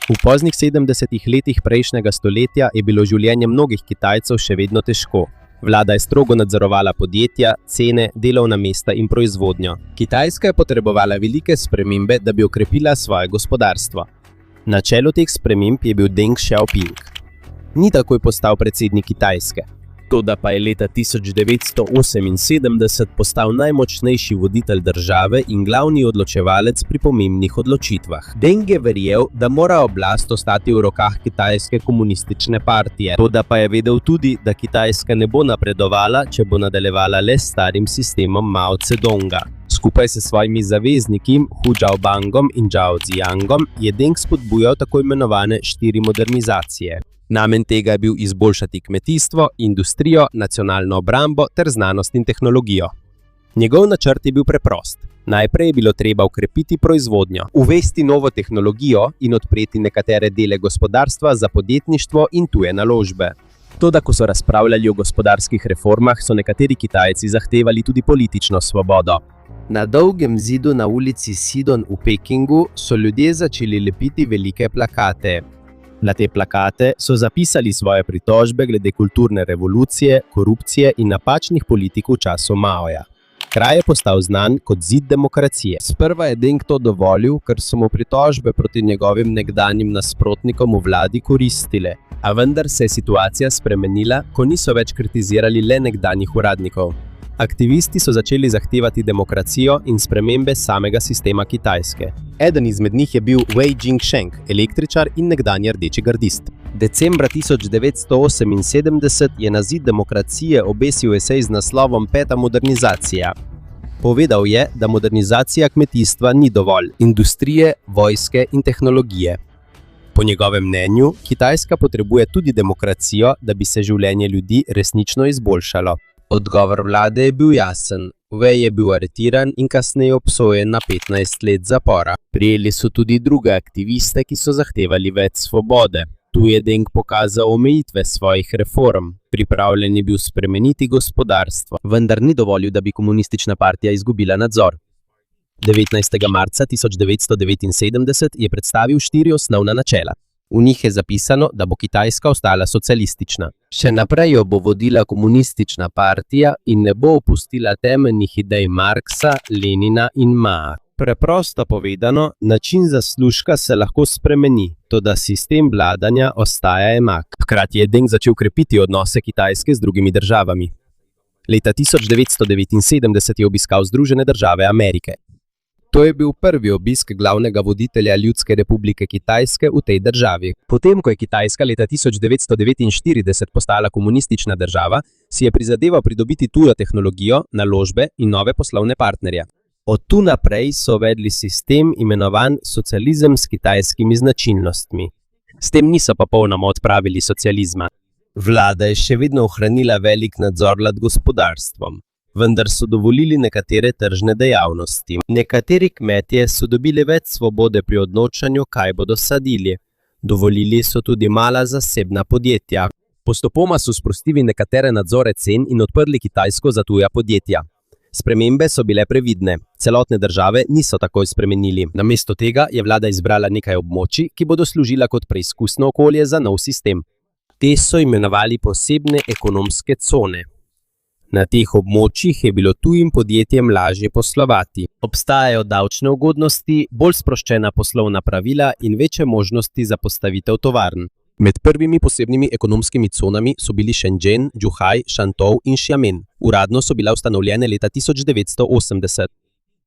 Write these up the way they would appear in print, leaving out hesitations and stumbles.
V poznih 70. letih prejšnjega stoletja je bilo življenje mnogih Kitajcev še vedno težko. Vlada je strogo nadzorovala podjetja, cene, delovna mesta in proizvodnjo. Kitajska je potrebovala velike spremembe, da bi okrepila svoje gospodarstvo. Na čelu teh sprememb je bil Deng Xiaoping. Ni takoj postal predsednik Kitajske. Toda pa je leta 1978 postal najmočnejši voditelj države in glavni odločevalec pri pomembnih odločitvah. Deng je verjel, da mora oblast ostati v rokah Kitajske komunistične partije. Toda pa je vedel tudi, da Kitajska ne bo napredovala, če bo nadaljevala le s starim sistemom Mao Zedonga. Skupaj s svojimi zavezniki Hu Jiabangom in Zhao Ziyangom je Deng spodbujal tako imenovane 4 modernizacije. Namen tega je bil izboljšati kmetijstvo, industrijo, nacionalno obrambo ter znanost in tehnologijo. Njegov načrt je bil preprost. Najprej je bilo treba okrepiti proizvodnjo, uvesti novo tehnologijo in odpreti nekatere dele gospodarstva za podjetništvo in tuje naložbe. Toda ko so razpravljali o gospodarskih reformah, so nekateri Kitajci zahtevali tudi politično svobodo. Na dolgem zidu na ulici Sidon v Pekingu so ljudje začeli lepiti velike plakate. Na te plakate so zapisali svoje pritožbe glede kulturne revolucije, korupcije in napačnih politik v času Maoja. Kraj je postal znan kot zid demokracije. Sprva je Deng to dovolil, ker so mu pritožbe proti njegovim nekdanjim nasprotnikom v vladi koristile. A vendar se je situacija spremenila, ko niso več kritizirali le nekdanjih uradnikov. Aktivisti so začeli zahtevati demokracijo in spremembe samega sistema Kitajske. Eden izmed njih je bil Wei Jingsheng, električar in nekdanji rdeči gardist. Decembra 1978 je na zid demokracije obesil esej z naslovom Peta modernizacija. Povedal je, da modernizacija kmetijstva ni dovolj, industrije, vojske in tehnologije. Po njegovem mnenju, Kitajska potrebuje tudi demokracijo, da bi se življenje ljudi resnično izboljšalo. Odgovor vlade je bil jasen. Wei je bil aretiran in kasneje obsojen na 15 let zapora. Prijeli so tudi druge aktiviste, ki so zahtevali več svobode. Tu je Deng pokazal omejitve svojih reform. Pripravljen je bil spremeniti gospodarstvo, vendar ni dovolil, da bi komunistična partija izgubila nadzor. 19. marca 1979 je predstavil 4 osnovna načela. V njih je zapisano, da bo Kitajska ostala socialistična. Še naprej jo bo vodila komunistična partija in ne bo opustila temeljnih idej Marksa, Lenina in Maa. Preprosto povedano, način zaslužka se lahko spremeni, toda sistem vladanja ostaja enak. Hkrati je Deng začel krepiti odnose Kitajske z drugimi državami. Leta 1979 je obiskal Združene države Amerike. To je bil prvi obisk glavnega voditelja Ljudske republike Kitajske v tej državi. Potem, ko je Kitajska leta 1949 postala komunistična država, si je prizadeval pridobiti tujo tehnologijo, naložbe in nove poslovne partnerje. Od tu naprej so uvedli sistem imenovan socializem s kitajskimi značilnostmi. S tem niso popolnoma odpravili socializma. Vlada je še vedno ohranila velik nadzor nad gospodarstvom. Vendar so dovolili nekatere tržne dejavnosti. Nekateri kmetje so dobili več svobode pri odločanju, kaj bodo sadili. Dovolili so tudi mala zasebna podjetja. Postopoma so sprostili nekatere nadzore cen in odprli Kitajsko za tuja podjetja. Spremembe so bile previdne. Celotne države niso takoj spremenili. Namesto tega je vlada izbrala nekaj območij, ki bodo služila kot preizkusno okolje za nov sistem. Te so imenovali posebne ekonomske cone. Na teh območjih je bilo tujim podjetjem lažje poslovati. Obstajajo davčne ugodnosti, bolj sproščena poslovna pravila in večje možnosti za postavitev tovarn. Med prvimi posebnimi ekonomskimi conami so bili Shenzhen, Zhuhai, Shantou in Xiamen. Uradno so bila ustanovljene leta 1980.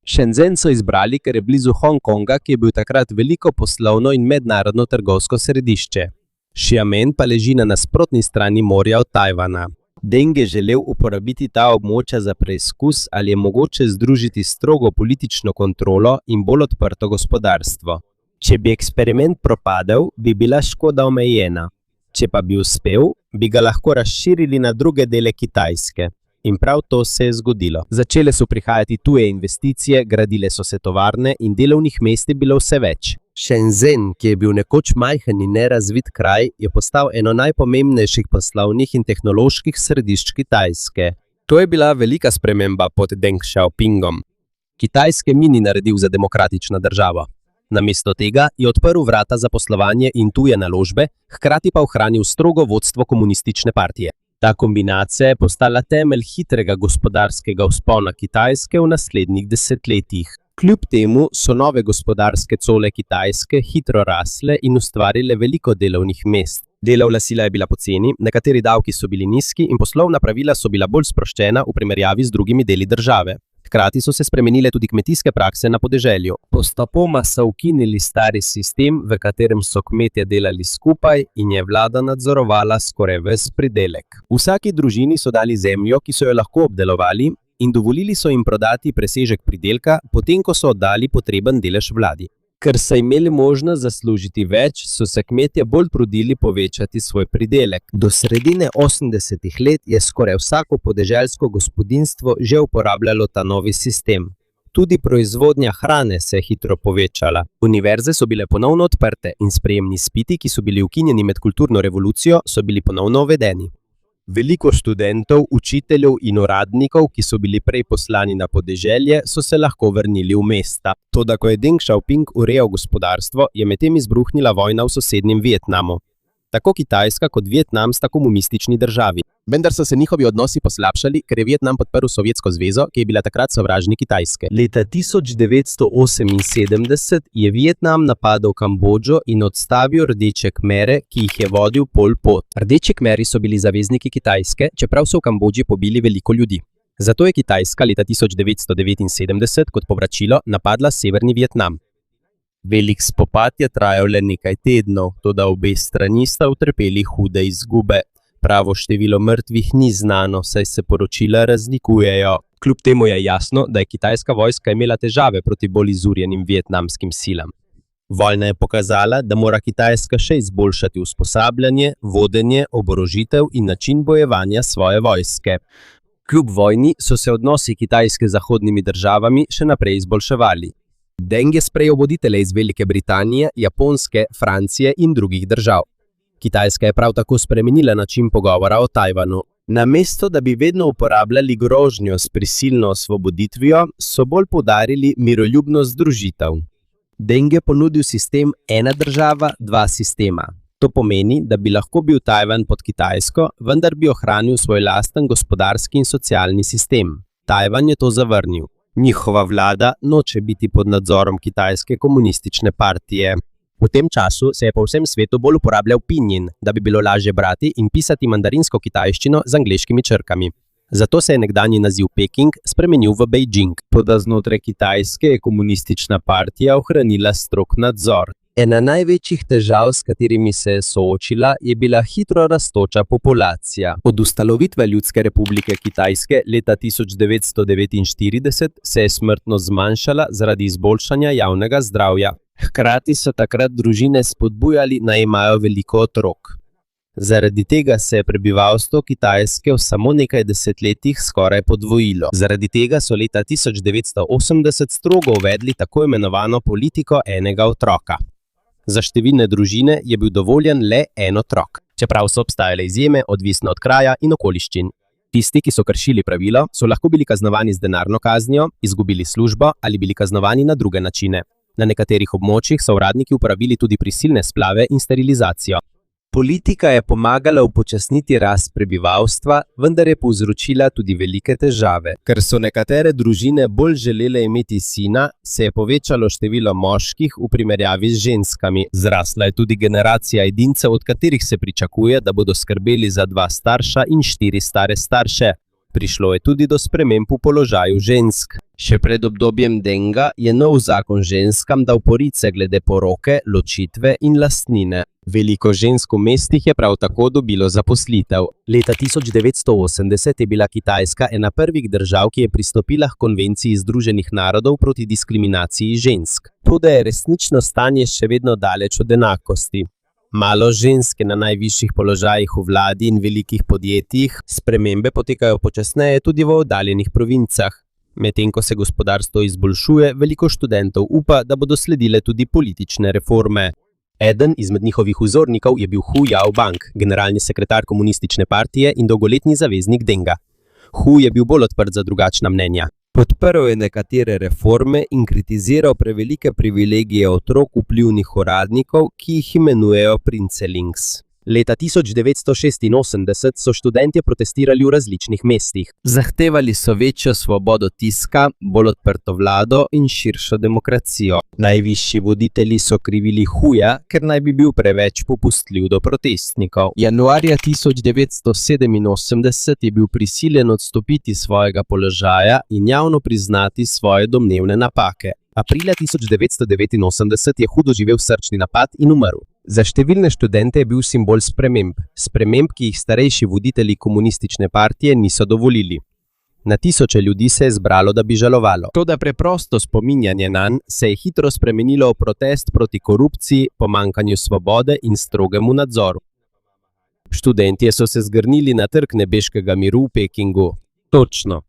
Shenzhen so izbrali, ker je blizu Hongkonga, ki je bil takrat veliko poslovno in mednarodno trgovsko središče. Xiamen pa leži na nasprotni strani morja od Tajvana. Deng je želel uporabiti ta območja za preizkus, ali je mogoče združiti strogo politično kontrolo in bolj odprto gospodarstvo. Če bi eksperiment propadel, bi bila škoda omejena. Če pa bi uspel, bi ga lahko razširili na druge dele Kitajske. In prav to se je zgodilo. Začele so prihajati tuje investicije, gradile so se tovarne in delovnih mest je bilo vse več. Shenzhen, ki je bil nekoč majhen in nerazvit kraj, je postal eno najpomembnejših poslovnih in tehnoloških središč Kitajske. To je bila velika sprememba pod Deng Xiaopingom. Kitajske ni naredil za demokratično državo. Namesto tega je odprl vrata za poslovanje in tuje naložbe, hkrati pa ohranil strogo vodstvo komunistične partije. Ta kombinacija je postala temelj hitrega gospodarskega vzpona Kitajske v naslednjih desetletjih. Kljub temu so nove gospodarske cone Kitajske hitro rasle in ustvarile veliko delovnih mest. Delovna sila je bila poceni, nekateri davki so bili nizki in poslovna pravila so bila bolj sproščena v primerjavi z drugimi deli države. Hkrati so se spremenile tudi kmetijske prakse na podeželju. Postopoma so ukinili stari sistem, v katerem so kmetje delali skupaj in je vlada nadzorovala skoraj ves pridelek. Vsaki družini so dali zemljo, ki so jo lahko obdelovali, in dovolili so jim prodati presežek pridelka, potem ko so oddali potreben delež vladi. Ker so imeli možnost zaslužiti več, so se kmetje bolj trudili povečati svoj pridelek. Do sredine 80-ih let je skoraj vsako podeželsko gospodinjstvo že uporabljalo ta novi sistem. Tudi proizvodnja hrane se je hitro povečala. Univerze so bile ponovno odprte in sprejemni izpiti, ki so bili ukinjeni med kulturno revolucijo, so bili ponovno uvedeni. Veliko študentov, učiteljev in uradnikov, ki so bili prej poslani na podeželje, so se lahko vrnili v mesta. Toda ko je Deng Xiaoping urejal gospodarstvo, je medtem izbruhnila vojna v sosednjem Vietnamu. Tako Kitajska kot Vietnam sta komunistični državi. Vendar so se njihovi odnosi poslabšali, ker je Vietnam podprl Sovjetsko zvezo, ki je bila takrat sovražnik Kitajske. Leta 1978 je Vietnam napadel Kambodžo in odstavil Rdeče Kmere, ki jih je vodil Pol Pot. Rdeči Kmeri so bili zavezniki Kitajske, čeprav so v Kambodži pobili veliko ljudi. Zato je Kitajska leta 1979 kot povračilo napadla severni Vietnam. Velik spopad je trajal le nekaj tednov, toda obe strani sta utrpeli hude izgube. Pravo število mrtvih ni znano, saj se poročila razlikujejo. Kljub temu je jasno, da je kitajska vojska imela težave proti bolj izurjenim vietnamskim silam. Vojna je pokazala, da mora Kitajska še izboljšati usposabljanje, vodenje, oborožitev in način bojevanja svoje vojske. Kljub vojni so se odnosi Kitajske z zahodnimi državami še naprej izboljševali. Deng je sprejel voditelje iz Velike Britanije, Japonske, Francije in drugih držav. Kitajska je prav tako spremenila način pogovora o Tajvanu. Namesto da bi vedno uporabljali grožnjo s prisilno osvoboditvijo, so bolj poudarili miroljubno združitev. Deng je ponudil sistem ena država, dva sistema. To pomeni, da bi lahko bil Tajvan pod Kitajsko, vendar bi ohranil svoj lasten gospodarski in socialni sistem. Tajvan je to zavrnil. Njihova vlada noče biti pod nadzorom Kitajske komunistične partije. V tem času se je po vsem svetu bolj uporabljal pinyin, da bi bilo lažje brati in pisati mandarinsko kitajščino z angleškimi črkami. Zato se je nekdanji naziv Peking spremenil v Beijing. Toda znotraj Kitajske je komunistična partija ohranila strog nadzor. Ena največjih težav, s katerimi se je soočila, je bila hitro rastoča populacija. Od ustanovitve Ljudske republike Kitajske leta 1949 se je smrtnost zmanjšala zaradi izboljšanja javnega zdravja. Hkrati so takrat družine spodbujali, naj imajo veliko otrok. Zaradi tega se je prebivalstvo Kitajske v samo nekaj desetletjih skoraj podvojilo. Zaradi tega so leta 1980 strogo uvedli tako imenovano politiko enega otroka. Za številne družine je bil dovoljen le en otrok, čeprav so obstajale izjeme, odvisno od kraja in okoliščin. Tisti, ki so kršili pravilo, so lahko bili kaznovani z denarno kaznijo, izgubili službo ali bili kaznovani na druge načine. Na nekaterih območjih so uradniki uporabili tudi prisilne splave in sterilizacijo. Politika je pomagala upočasniti rast prebivalstva, vendar je povzročila tudi velike težave. Ker so nekatere družine bolj želele imeti sina, se je povečalo število moških v primerjavi z ženskami. Zrasla je tudi generacija edincev, od katerih se pričakuje, da bodo skrbeli za 2 starša in 4 stare starše. Prišlo je tudi do sprememb v položaju žensk. Še pred obdobjem Denga je nov zakon ženskam dal porice glede poroke, ločitve in lastnine. Veliko žensk v mestih je prav tako dobilo zaposlitev. Leta 1980 je bila Kitajska ena prvih držav, ki je pristopila k konvenciji Združenih narodov proti diskriminaciji žensk. Toda je resnično stanje še vedno daleč od enakosti. Malo žensk je na najvišjih položajih v vladi in velikih podjetjih, spremembe potekajo počasneje tudi v oddaljenih provincah. Medtem ko se gospodarstvo izboljšuje, veliko študentov upa, da bodo sledile tudi politične reforme. Eden izmed njihovih vzornikov je bil Hu Yaobang, generalni sekretar komunistične partije in dolgoletni zaveznik Denga. Hu je bil bolj odprt za drugačna mnenja. Podprl je nekatere reforme in kritiziral prevelike privilegije otrok vplivnih uradnikov, ki jih imenujejo princelings. Leta 1986 so študentje protestirali v različnih mestih. Zahtevali so večjo svobodo tiska, bolj odprto vlado in širšo demokracijo. Najvišji voditelji so krivili Huja, ker naj bi bil preveč popustljiv do protestnikov. Januarja 1987 je bil prisiljen odstopiti svojega položaja in javno priznati svoje domnevne napake. Aprila 1989 je hudo živel srčni napad in umrl. Za številne študente je bil simbol sprememb, ki jih starejši voditelji komunistične partije niso dovolili. Na tisoče ljudi se je zbralo, da bi žalovalo. Toda preprosto spominjanje nanj se je hitro spremenilo v protest proti korupciji, pomanjkanju svobode in strogemu nadzoru. Študentje so se zgrnili na Trg nebeškega miru v Pekingu. Točno.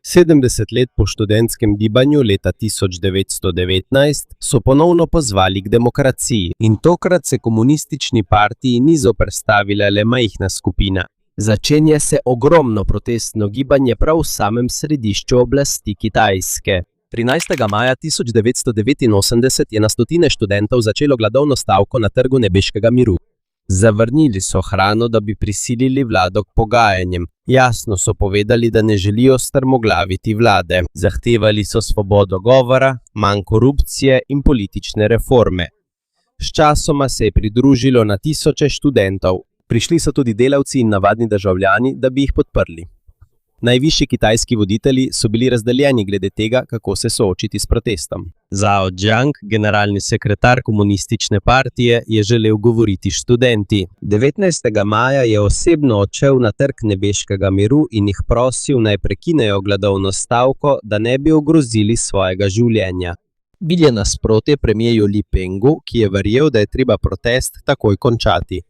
70 let po študentskem gibanju leta 1919 so ponovno pozvali k demokraciji in tokrat se komunistični partiji ni zoperstavila le majhna skupina. Začenja se ogromno protestno gibanje prav v samem središču oblasti Kitajske. 13. maja 1989 je na stotine študentov začelo gladovno stavko na Trgu nebeškega miru. Zavrnili so hrano, da bi prisilili vlado k pogajanjem. Jasno so povedali, da ne želijo strmoglaviti vlade. Zahtevali so svobodo govora, manj korupcije in politične reforme. Sčasoma se je pridružilo na tisoče študentov. Prišli so tudi delavci in navadni državljani, da bi jih podprli. Najvišji kitajski voditelji so bili razdeljeni glede tega, kako se soočiti s protestom. Zhao Jiang, generalni sekretar komunistične partije, je želel govoriti s študenti. 19. maja je osebno odšel na Trg nebeškega miru in jih prosil, naj prekinejo gladovno stavko, da ne bi ogrozili svojega življenja. Bil je nasprotje premierju Li Pengu, ki je verjel, da je treba protest takoj končati.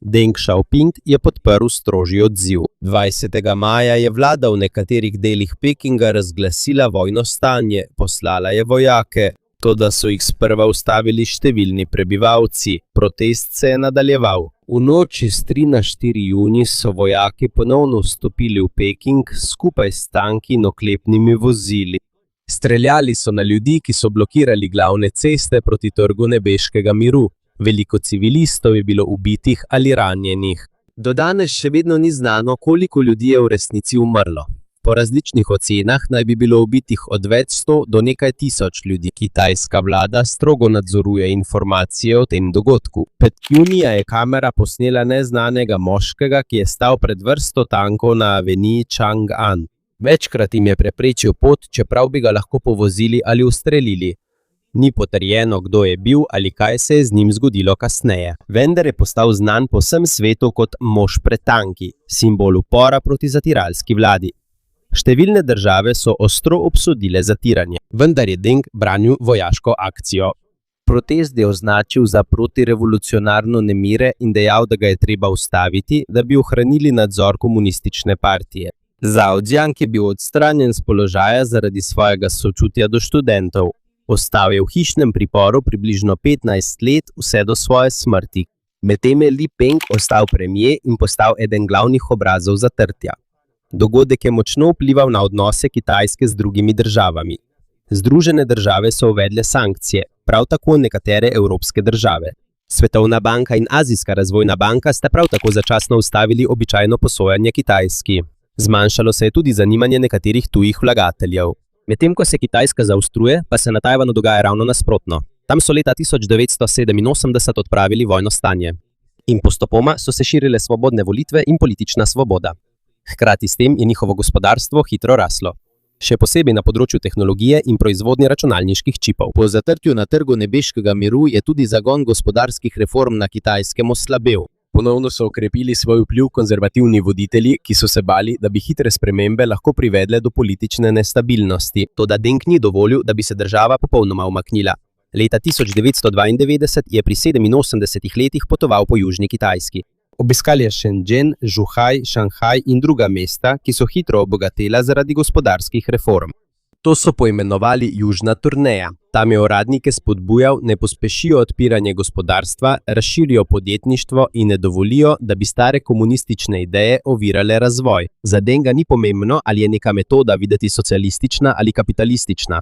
Deng Xiaoping je podprl strožji odziv. 20. maja je vlada v nekaterih delih Pekinga razglasila vojno stanje, poslala je vojake. Toda so jih sprva ustavili številni prebivalci. Protest se je nadaljeval. V noči s 3 na 4 junij so vojaki ponovno vstopili v Peking skupaj s tanki in oklepnimi vozili. Streljali so na ljudi, ki so blokirali glavne ceste proti Trgu nebeškega miru. Veliko civilistov je bilo ubitih ali ranjenih. Do danes še vedno ni znano, koliko ljudi je v resnici umrlo. Po različnih ocenah naj bi bilo ubitih od več 100 do nekaj tisoč ljudi. Kitajska vlada strogo nadzoruje informacije o tem dogodku. 5. junija je kamera posnela neznanega moškega, ki je stal pred vrsto tankov na aveniji Chang'an. Večkrat jim je preprečil pot, čeprav bi ga lahko povozili ali ustrelili. Ni potrjeno, kdo je bil ali kaj se je z njim zgodilo kasneje. Vendar je postal znan po vsem svetu kot mož pred tanki, simbol upora proti zatiralski vladi. Številne države so ostro obsodile zatiranje, vendar je Deng branil vojaško akcijo. Protest je označil za protirevolucionarno nemire in dejal, da ga je treba ustaviti, da bi ohranili nadzor komunistične partije. Zhao Jiang je bil odstranjen z položaja zaradi svojega sočutja do študentov. Ostal je v hišnem priporu približno 15 let, vse do svoje smrti. Medtem je Li Peng ostal premier in postal eden glavnih obrazov zatrtja. Dogodek je močno vplival na odnose Kitajske z drugimi državami. Združene države so uvedle sankcije, prav tako nekatere evropske države. Svetovna banka in Azijska razvojna banka sta prav tako začasno ustavili običajno posojanje Kitajski. Zmanjšalo se je tudi zanimanje nekaterih tujih vlagateljev. Medtem ko se Kitajska zaostruje, pa se na Tajvanu dogaja ravno nasprotno. Tam so leta 1987 odpravili vojno stanje. In postopoma so se širile svobodne volitve in politična svoboda. Hkrati s tem je njihovo gospodarstvo hitro raslo. Še posebej na področju tehnologije in proizvodnje računalniških čipov. Po zatrtju na Trgu nebeškega miru je tudi zagon gospodarskih reform na Kitajskem oslabel. Ponovno so okrepili svoj vpliv konzervativni voditelji, ki so se bali, da bi hitre spremembe lahko privedle do politične nestabilnosti. Toda Deng ni dovolil, da bi se država popolnoma umaknila. Leta 1992 je pri 87 letih potoval po južni Kitajski. Obiskal je Shenzhen, Zhuhai, Šanghaj in druga mesta, ki so hitro obogatela zaradi gospodarskih reform. To so poimenovali južna turneja. Tam je uradnike spodbujal, naj pospešijo odpiranje gospodarstva, razširijo podjetništvo in ne dovolijo, da bi stare komunistične ideje ovirale razvoj. Za njega ni pomembno, ali je neka metoda videti socialistična ali kapitalistična.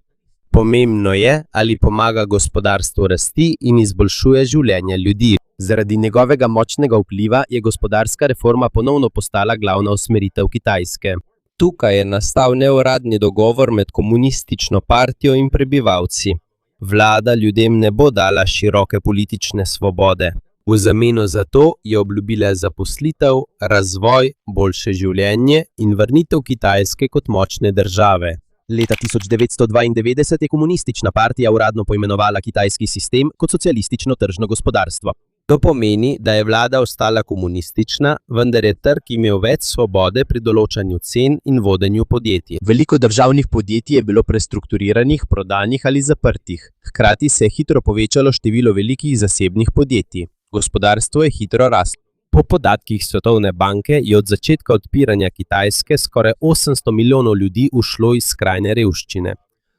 Pomembno je, ali pomaga gospodarstvu rasti in izboljšuje življenje ljudi. Zaradi njegovega močnega vpliva je gospodarska reforma ponovno postala glavna usmeritev Kitajske. Tukaj je nastal neuradni dogovor med komunistično partijo in prebivalci. Vlada ljudem ne bo dala široke politične svobode. V zameno za to je obljubila zaposlitev, razvoj, boljše življenje in vrnitev Kitajske kot močne države. Leta 1992 je komunistična partija uradno poimenovala kitajski sistem kot socialistično tržno gospodarstvo. To pomeni, da je vlada ostala komunistična, vendar je trg imel več svobode pri določanju cen in vodenju podjetij. Veliko državnih podjetij je bilo prestrukturiranih, prodanih ali zaprtih. Hkrati se je hitro povečalo število velikih zasebnih podjetij. Gospodarstvo je hitro raslo. Po podatkih Svetovne banke je od začetka odpiranja Kitajske skoraj 800 milijonov ljudi ušlo iz skrajne revščine.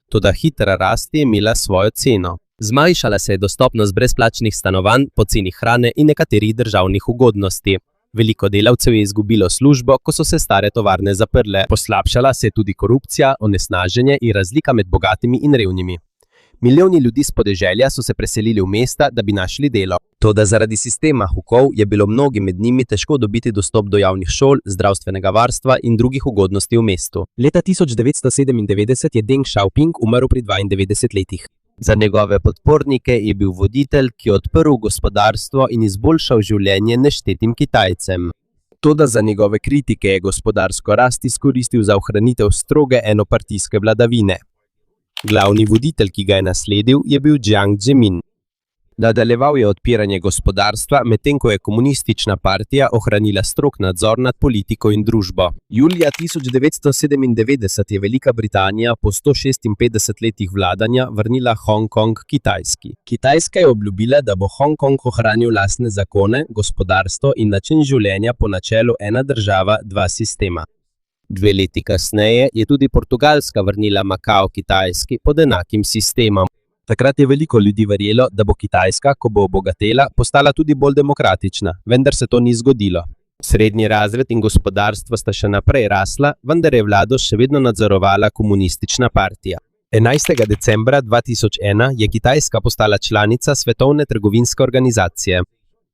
Toda hitra rast je imela svojo ceno. Zmanjšala se je dostopnost brezplačnih stanovanj, poceni hrane in nekaterih državnih ugodnosti. Veliko delavcev je izgubilo službo, ko so se stare tovarne zaprle. Poslabšala se je tudi korupcija, onesnaženje in razlika med bogatimi in revnimi. Milijoni ljudi s podeželja so se preselili v mesta, da bi našli delo. Toda zaradi sistema hukov je bilo mnogim med njimi težko dobiti dostop do javnih šol, zdravstvenega varstva in drugih ugodnosti v mestu. Leta 1997 je Deng Xiaoping umrl pri 92 letih. Za njegove podpornike je bil voditelj, ki je odprl gospodarstvo in izboljšal življenje neštetim Kitajcem. Toda za njegove kritike je gospodarsko rast izkoristil za ohranitev stroge enopartijske vladavine. Glavni voditelj, ki ga je nasledil, je bil Jiang Zemin. Nadaljeval je odpiranje gospodarstva, medtem ko je komunistična partija ohranila strog nadzor nad politiko in družbo. Julija 1997 je Velika Britanija po 156 letih vladanja vrnila Hongkong Kitajski. Kitajska je obljubila, da bo Hongkong ohranil lastne zakone, gospodarstvo in način življenja po načelu ena država, dva sistema. 2 leti kasneje je tudi Portugalska vrnila Makao Kitajski pod enakim sistemom. Takrat je veliko ljudi verjelo, da bo Kitajska, ko bo obogatela, postala tudi bolj demokratična, vendar se to ni zgodilo. Srednji razred in gospodarstvo sta še naprej rasla, vendar je vlado še vedno nadzorovala komunistična partija. 11. decembra 2001 je Kitajska postala članica Svetovne trgovinske organizacije.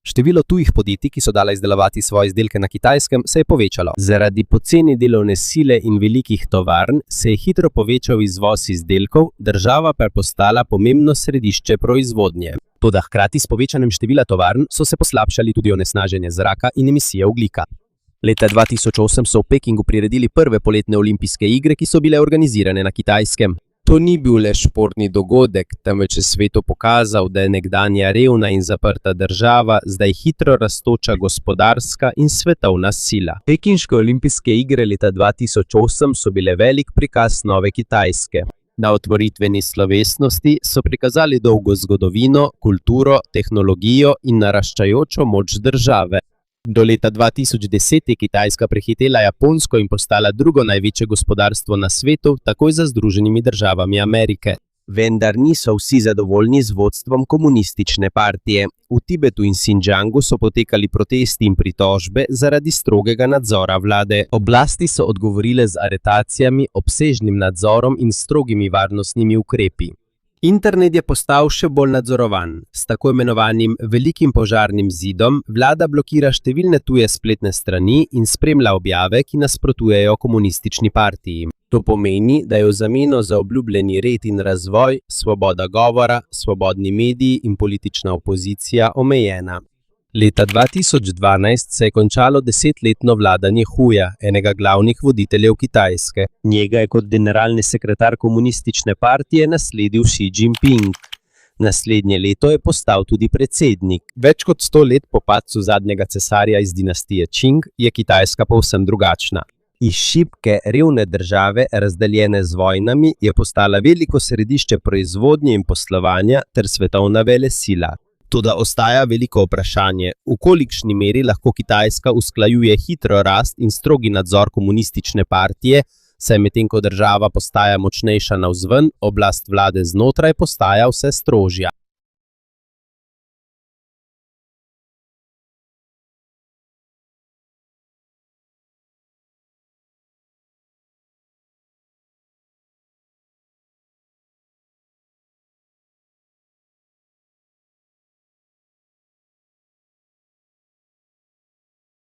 Število tujih podjetij, ki so dala izdelovati svoje izdelke na Kitajskem, se je povečalo. Zaradi poceni delovne sile in velikih tovarn se je hitro povečal izvoz izdelkov, država pa je postala pomembno središče proizvodnje. Toda hkrati s povečanjem števila tovarn so se poslabšali tudi onesnaženje zraka in emisije ogljika. Leta 2008 so v Pekingu priredili prve poletne olimpijske igre, ki so bile organizirane na Kitajskem. To ni bil le športni dogodek, temveč je svetu pokazal, da je nekdanja revna in zaprta država zdaj hitro rastoča gospodarska in svetovna sila. Pekinške olimpijske igre leta 2008 so bile velik prikaz nove Kitajske. Na otvoritveni slovesnosti so prikazali dolgo zgodovino, kulturo, tehnologijo in naraščajočo moč države. Do leta 2010 je Kitajska prehitela Japonsko in postala drugo največje gospodarstvo na svetu, takoj za Združenimi državami Amerike. Vendar niso vsi zadovoljni z vodstvom komunistične partije. V Tibetu in Xinjiangu so potekali protesti in pritožbe zaradi strogega nadzora vlade. Oblasti so odgovorile z aretacijami, obsežnim nadzorom in strogimi varnostnimi ukrepi. Internet je postal še bolj nadzorovan. S tako imenovanim velikim požarnim zidom vlada blokira številne tuje spletne strani in spremlja objave, ki nasprotujejo komunistični partiji. To pomeni, da je v zameno za obljubljeni red in razvoj svoboda govora, svobodni mediji in politična opozicija omejena. Leta 2012 se je končalo 10-letno vladanje Huja, enega glavnih voditeljev Kitajske. Njega je kot generalni sekretar komunistične partije nasledil Xi Jinping. Naslednje leto je postal tudi predsednik. Več kot 100 let po padcu zadnjega cesarja iz dinastije Qing je Kitajska povsem drugačna. Iz šibke, revne države, razdeljene z vojnami, je postala veliko središče proizvodnje in poslovanja ter svetovna velesila. Toda ostaja veliko vprašanje, v kolikšni meri lahko Kitajska usklajuje hitro rast in strogi nadzor komunistične partije saj medtem ko država postaja močnejša navzven, oblast vlade znotraj postaja vse strožja.